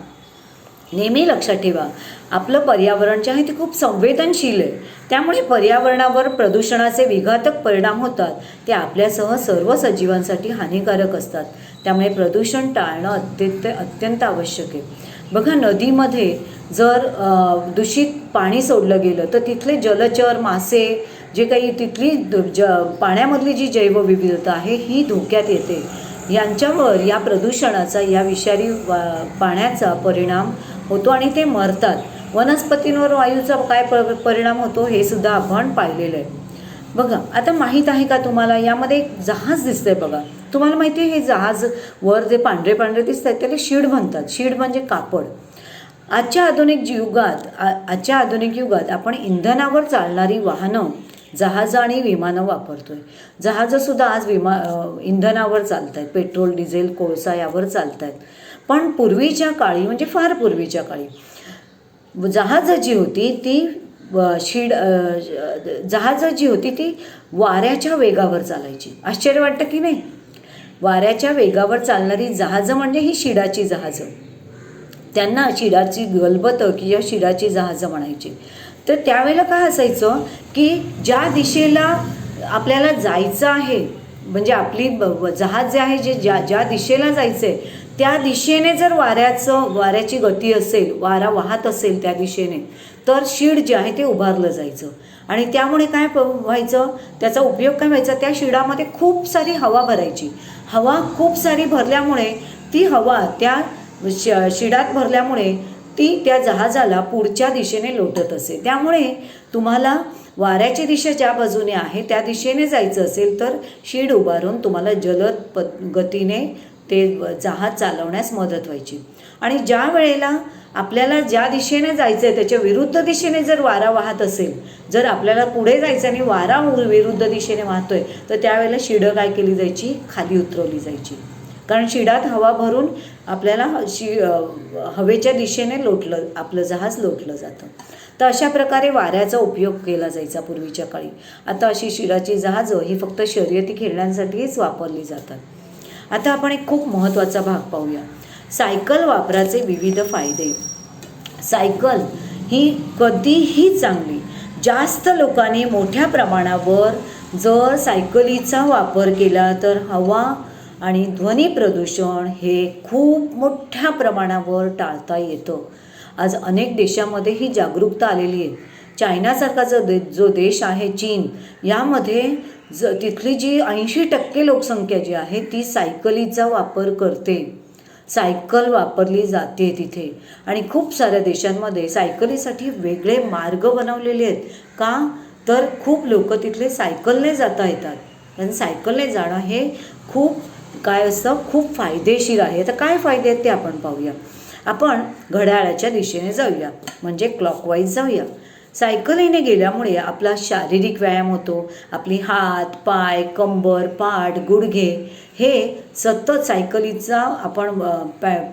नेहमी लक्षात ठेवा, आपलं पर्यावरण जे आहे ते खूप संवेदनशील आहे. त्यामुळे पर्यावरणावर प्रदूषणाचे विघातक परिणाम होतात ते आपल्यासह सर्व सजीवांसाठी हानिकारक असतात. त्यामुळे प्रदूषण टाळणं अत्यंत आवश्यक आहे. बघा, नदीमध्ये जर दूषित पाणी सोडलं गेलं तर तिथले जलचर, मासे, जे काही तिथली पाण्यामधली जी जैवविविधता आहे ही धोक्यात येते. यांच्यावर या प्रदूषणाचा, या विषारी पाण्याचा परिणाम होतो आणि ते मरतात. वनस्पतींवर वायूचा काय परिणाम होतो हे सुद्धा आपण पाहिलेलं आहे. बघा, आता माहीत आहे का तुम्हाला, यामध्ये एक जहाज दिसतंय बघा. तुम्हाला माहिती आहे हे जहाज वर जे पांढरे पांढरे दिसत आहेत त्याला शीड म्हणतात. शीड म्हणजे कापड. आजच्या आधुनिक युगात आपण इंधनावर चालणारी वाहनं, जहाजं आणि विमानं वापरतोय. जहाजंसुद्धा आज इंधनावर चालत आहेत. पेट्रोल, डिझेल, कोळसा यावर चालत आहेत. पण पूर्वीच्या काळी, म्हणजे फार पूर्वीच्या काळी, जहाजं जी होती ती वाऱ्याच्या वेगावर चालायची. आश्चर्य वाटतं की नाही? वाऱ्याच्या वेगावर चालणारी जहाजं म्हणजे ही शिडाची जहाजं. त्यांना शिडाची गलबतं किंवा शिडाची जहाजं म्हणायची. तर त्यावेळेला काय असायचं की ज्या दिशेला आपल्याला जायचं आहे, म्हणजे आपली जहाज जे आहे जे ज्या दिशेला जायचं आहे त्या दिशेने जर वाऱ्याची गती असेल, वारा वाहत असेल त्या दिशेने, तर शीड जे आहे ते उभारलं जायचं. आणि त्यामुळे काय व्हायचं, त्याचा उपयोग काय व्हायचा, त्या शिडामध्ये खूप सारी हवा भरायची. हवा खूप सारी भरल्यामुळे ती हवा त्या शिडात भरल्यामुळे ती त्या जहाजाला पुढच्या दिशेने लोटत असे. त्यामुळे तुम्हाला वाऱ्याची दिशा ज्या बाजूने आहे त्या दिशेने जायचं असेल तर शीड उभारून तुम्हाला जलद गतीने ते जहाज चालवण्यास मदत व्हायची. आणि ज्या वेळेला आपल्याला ज्या दिशेने जायचं आहे त्याच्या विरुद्ध दिशेने जर वारा वाहत असेल, जर आपल्याला पुढे जायचं आणि वारा विरुद्ध दिशेने वाहतोय तर त्यावेळेला शिडं काय केली जायची, खाली उतरवली जायची. कारण शिडात हवा भरून आपल्याला हवेच्या दिशेने आपलं जहाज लोटलं जातं. तर अशा प्रकारे वाऱ्याचा उपयोग केला जायचा पूर्वीच्या काळी. आता अशी शिडाची जहाजं ही फक्त शर्यती खेळण्यासाठीच वापरली जातात. आता आपण एक खूप महत्त्वाचा भाग पाहूया, सायकल वापराचे विविध फायदे. सायकल ही कधीही चांगली. जास्त लोकांनी मोठ्या प्रमाणावर जर सायकलीचा वापर केला तर हवा आणि ध्वनी प्रदूषण हे खूप मोठ्या प्रमाणावर टाळता येतं. आज अनेक देशामध्ये ही जागरूकता आलेली आहे. चायनासारखा जो देश आहे चीन, यामध्ये तिथली जी 80% लोकसंख्या जी आहे ती सायकलीचा वापर करते. सायकल वापरली जाते तिथे. आणि खूप साऱ्या देशांमध्ये सायकलीसाठी वेगळे मार्ग बनवलेले आहेत. का तर खूप लोक तिथले सायकलने जाता येतात आणि सायकलने जाणं हे खूप खूप फायदेशीर आहे. तर काय फायदे आहेत ते आपण पाहूया. आपण घड्याळाच्या दिशेने जाऊया, म्हणजे क्लॉकवाईज जाऊया. सायकलीने गेल्यामुळे आपला शारीरिक व्यायाम होतो. आपली हात, पाय, कंबर, पाठ, गुडघे हे सतत सायकलीचा आपण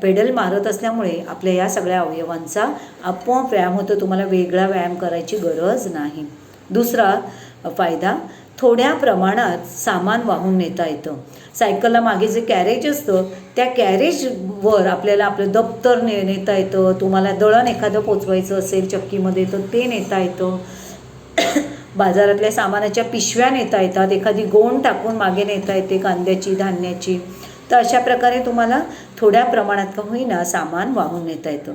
पेडल मारत असल्यामुळे आपल्या या सगळ्या अवयवांचा आपोआप व्यायाम होतो. तुम्हाला वेगळा व्यायाम करायची गरज नाही. दुसरा फायदा, थोड्या प्रमाणात सामान वाहून नेता येतं. सायकलला मागे जे कॅरेज असतं त्या कॅरेजवर आपल्याला आपलं दप्तर नेता येतं. तुम्हाला दळण एखादं पोचवायचं असेल चक्कीमध्ये तर ते नेता येतं. बाजारातल्या सामानाच्या पिशव्या नेता येतात. एखादी गोण टाकून मागे नेता येते कांद्याची, धान्याची. तर अशा प्रकारे तुम्हाला थोड्या प्रमाणात का होईना सामान वाहून नेता येतं.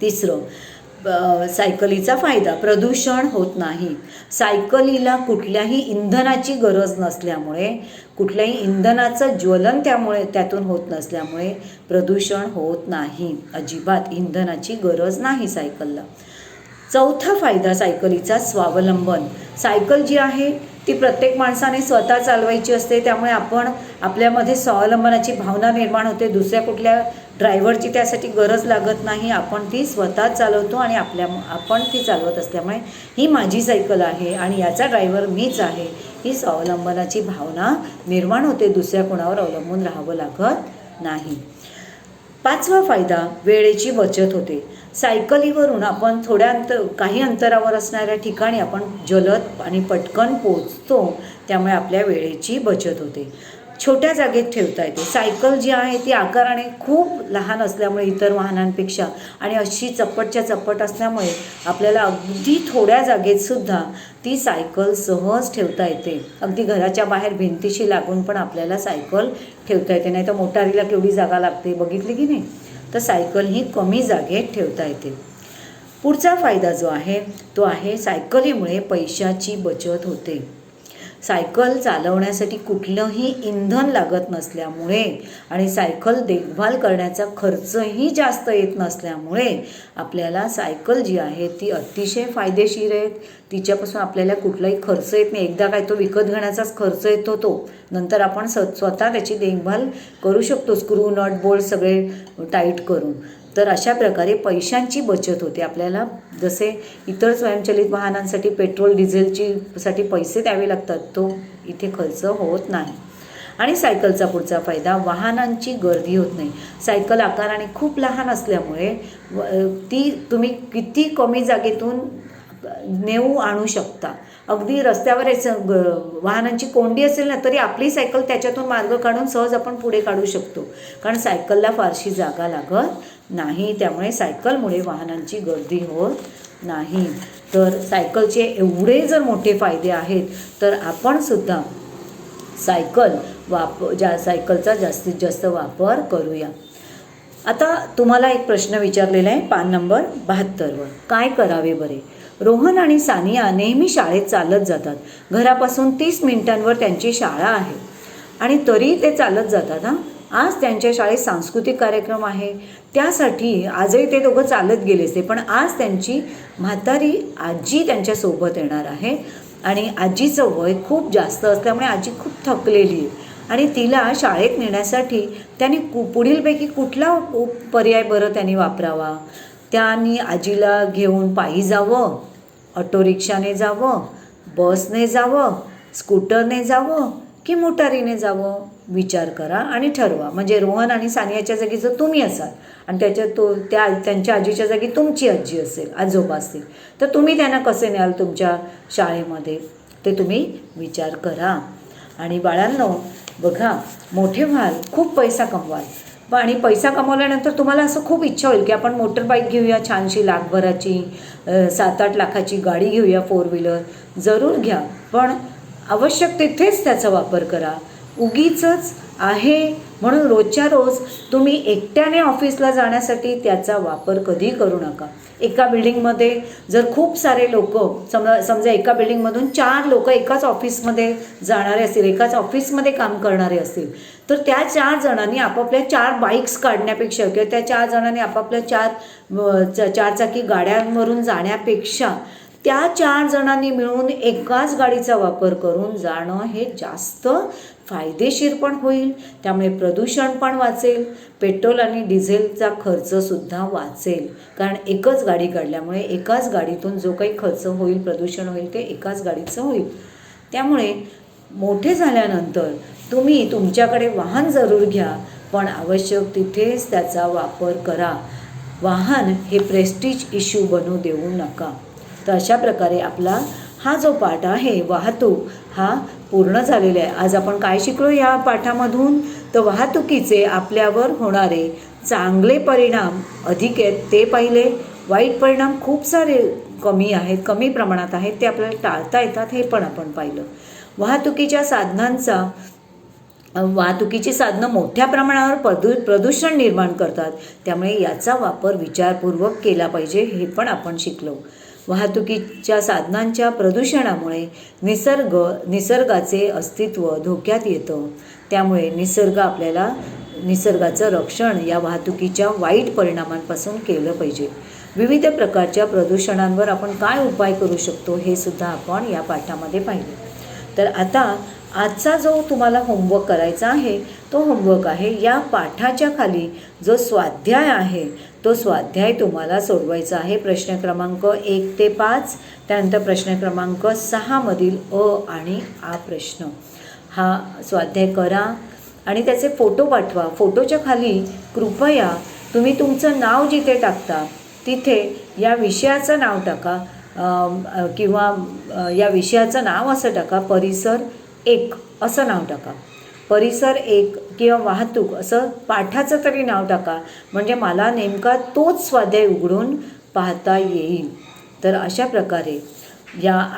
तिसरं, सायकलीचा फायदा, प्रदूषण होत नाही. सायकलीला कुठल्याही इंधनाची गरज नसल्यामुळे, कुठल्याही इंधनाचं ज्वलन त्यातून होत नसल्यामुळे प्रदूषण होत नाही. अजिबात इंधनाची गरज नाही सायकलला. चौथा फायदा सायकलीचा, स्वावलंबन. सायकल जी आहे ती प्रत्येक माणसाने स्वतः चालवायची असते, त्यामुळे आपल्यामध्ये स्वावलंबनाची भावना निर्माण होते. दुसऱ्या कुठल्या ड्रायव्हरची त्यासाठी गरज लागत नाही. आपण ती स्वतः चालवतो आणि आपण ती चालवत असल्यामुळे ही माझी सायकल आहे आणि याचा ड्रायव्हर मीच आहे, ही स्वावलंबनाची भावना निर्माण होते. दुसऱ्या कोणावर अवलंबून राहावं लागत नाही. पाचवा फायदा, वेळेची बचत होते. सायकलीवरून आपण काही अंतरावर असणाऱ्या ठिकाणी आपण जलद आणि पटकन पोचतो, त्यामुळे आपल्या वेळेची बचत होते. छोट्या जागेत ठेवता येते. सायकल जी आहे ती आकाराने खूप लहान असल्यामुळे इतर वाहनांपेक्षा आणि अशी चप्पटच्या चप्पट असल्यामुळे आपल्याला अगदी थोड्या जागेतसुद्धा ती सायकल सहज ठेवता येते. अगदी घराच्या बाहेर भिंतीशी लागून पण आपल्याला सायकल ठेवता येते. नाही तर मोटारीला केवढी जागा लागते बघितली की नाही. तर सायकल ही कमी जागेत ठेवता येते. पुढचा फायदा जो आहे तो आहे सायकलीमुळे पैशाची बचत होते. सायकल चालवण्यासाठी कुठलंही इंधन लागत नसल्यामुळे आणि सायकल देखभाल करण्याचा खर्चही जास्त येत नसल्यामुळे आपल्याला सायकल जी आहे ती अतिशय फायदेशीर आहे. तिच्यापासून आपल्याला कुठलाही खर्च येत नाही. एकदा काय तो विकत घेण्याचाच खर्च येतो, तो नंतर आपण स्वतः त्याची देखभाल करू शकतो, स्क्रू नट बोल्ट सगळे टाईट करून. तर अशा प्रकारे पैशांची बचत होते. आपल्याला जसे इतर स्वयंचलित वाहनांसाठी पेट्रोल डिझेलसाठी पैसे द्यावे लागतात, तो इथे खर्च होत नाही. आणि सायकलचा पुढचा फायदा, वाहनांची गर्दी होत नाही. सायकल आकाराने खूप लहान असल्यामुळे ती तुम्ही किती कमी जागेतून नेऊ आणू शकता. अगदी रस्त्यावर वाहनांची कोंडी असेल ना तरी आपली सायकल त्याच्यातून मार्ग काढून सहज आपण पुढे काढू शकतो, कारण सायकलला फारशी जागा लागत नाही. त्यामुळे सायकलमुळे वाहनांची गर्दी होत नाही. तर सायकलचे एवढे जर मोठे फायदे आहेत तर आपण सुद्धा सायकलचा जास्तीत जास्त वापर करूया. आता तुम्हाला एक प्रश्न विचारलेला आहे पान नंबर 72वर. काय करावे बरे? रोहन आणि सानिया नेहमी शाळेत चालत जातात. घरापासून 30 मिनिटांवर त्यांची शाळा आहे आणि तरी ते चालत जातात. आज त्यांच्या शाळेत सांस्कृतिक कार्यक्रम आहे, त्यासाठी आजही ते दोघं चालत गेले असते. पण आज त्यांची म्हातारी आजी त्यांच्यासोबत येणार आहे आणि आजीचं वय खूप जास्त असल्यामुळे आजी खूप थकलेली आहे आणि तिला शाळेत नेण्यासाठी त्यांनी पुढीलपैकी कुठला पर्याय बरं त्यांनी वापरावा? त्यांनी आजीला घेऊन पायी जावं, ऑटो रिक्षाने जावं, बसने जावं, स्कूटरने जावं की मोटारीने जावं? विचार करा आणि ठरवा. म्हणजे रोहन आणि सानियाच्या जागी जर तुम्ही असाल आणि त्यांच्या आजीच्या जागी तुमची आजी असेल, आजोबा असतील, तर तुम्ही त्यांना कसे न्याल तुमच्या शाळेमध्ये ते तुम्ही विचार करा. आणि बाळांनो बघा, मोठे व्हाल, खूप पैसा कमवाल, आणि पैसा कमवल्यानंतर तुम्हाला असं खूप इच्छा होईल की आपण मोटर बाईक घेऊया, छानशी लाखभराची 7-8 लाखाची गाडी घेऊया, 4 व्हीलर. जरूर घ्या, पण आवश्यक तिथेच त्याचा वापर करा. उगीचच आहे म्हणून रोजच्या रोज तुम्ही एकट्याने ऑफिसला जाण्यासाठी त्याचा वापर कधी करू नका. एका बिल्डिंगमध्ये जर खूप सारे लोक, समजा एका बिल्डिंगमधून 4 लोक एकाच ऑफिसमध्ये जाणारे असतील, एकाच ऑफिसमध्ये काम करणारे असतील, तर त्या 4 जणांनी आपापल्या 4 बाईक्स काढण्यापेक्षा किंवा त्या 4 जणांनी आपापल्या 4 चाकी गाड्यांवरून जाण्यापेक्षा त्या 4 जणांनी मिळून एकाच गाडीचा वापर करून जाणं हे जास्त फायदेशीर पण होईल. त्यामुळे प्रदूषण पण वाचेल, पेट्रोल आणि डिझेलचा खर्चसुद्धा वाचेल, कारण एकच गाडी काढल्यामुळे एकाच गाडीतून जो काही खर्च होईल, प्रदूषण होईल, ते एकाच गाडीचं होईल. त्यामुळे मोठे झाल्यानंतर तुम्ही तुमच्याकडे वाहन जरूर घ्या, पण आवश्यक तिथेच त्याचा वापर करा. वाहन हे प्रेस्टिज इश्यू बनू देऊ नका. तर अशा प्रकारे आपला हा जो पाठ आहे वाहतूक हा पूर्ण झालेला आहे. आज आपण काय शिकलो या पाठामधून? तर वाहतुकीचे आपल्यावर होणारे चांगले परिणाम अधिक आहेत ते पाहिले, वाईट परिणाम खूप सारे कमी प्रमाणात आहेत, ते आपल्याला टाळता येतात हे पण आपण पाहिलं. वाहतुकीच्या साधनांचा वाहतुकीची साधनं मोठ्या प्रमाणावर प्रदूषण निर्माण करतात, त्यामुळे याचा वापर विचारपूर्वक केला पाहिजे, हे पण आपण शिकलो. वाहतुकीच्या साधनांच्या प्रदूषणामुळे निसर्गाचे अस्तित्व धोक्यात येतं. त्यामुळे निसर्गाचं रक्षण या वाहतुकीच्या वाईट परिणामांपासून केलं पाहिजे. विविध प्रकारच्या प्रदूषणांवर आपण काय उपाय करू शकतो हे सुद्धा आपण या पाठामध्ये पाहिले. तर आता आजचा जो तुम्हाला होमवर्क करायचा आहे तो होमवर्क आहे, या पाठाच्या खाली जो स्वाध्याय आहे तो स्वाध्याय तुम्हाला सोडवायचा आहे. प्रश्न क्रमांक 1 ते 5, त्यानंतर प्रश्न क्रमांक 6 मधील आणि आ प्रश्न. हा स्वाध्याय करा आणि त्याचे फोटो पाठवा. फोटोच्या खाली कृपया तुम्ही तुमचं नाव जिथे टाकता तिथे या विषयाचं नाव टाका, किंवा या विषयाचं नाव असं टाका, परिसर 1 असं नाव टाका. परिसर 1 किंवा वाहतूक असं पाठाचं तरी नाव टाका, म्हणजे मला नेमका तोच स्वाध्याय उघडून पाहता येईल. तर अशा प्रकारे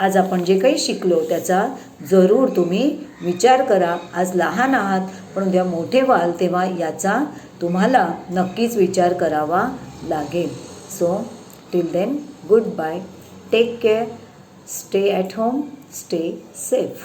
आज आपण जे काही शिकलो त्याचा जरूर तुम्ही विचार करा. आज लहान आहात पण उद्या मोठे व्हाल तेव्हा याचा तुम्हाला नक्कीच विचार करावा लागेल. So till then, goodbye, take care, stay at home, stay safe.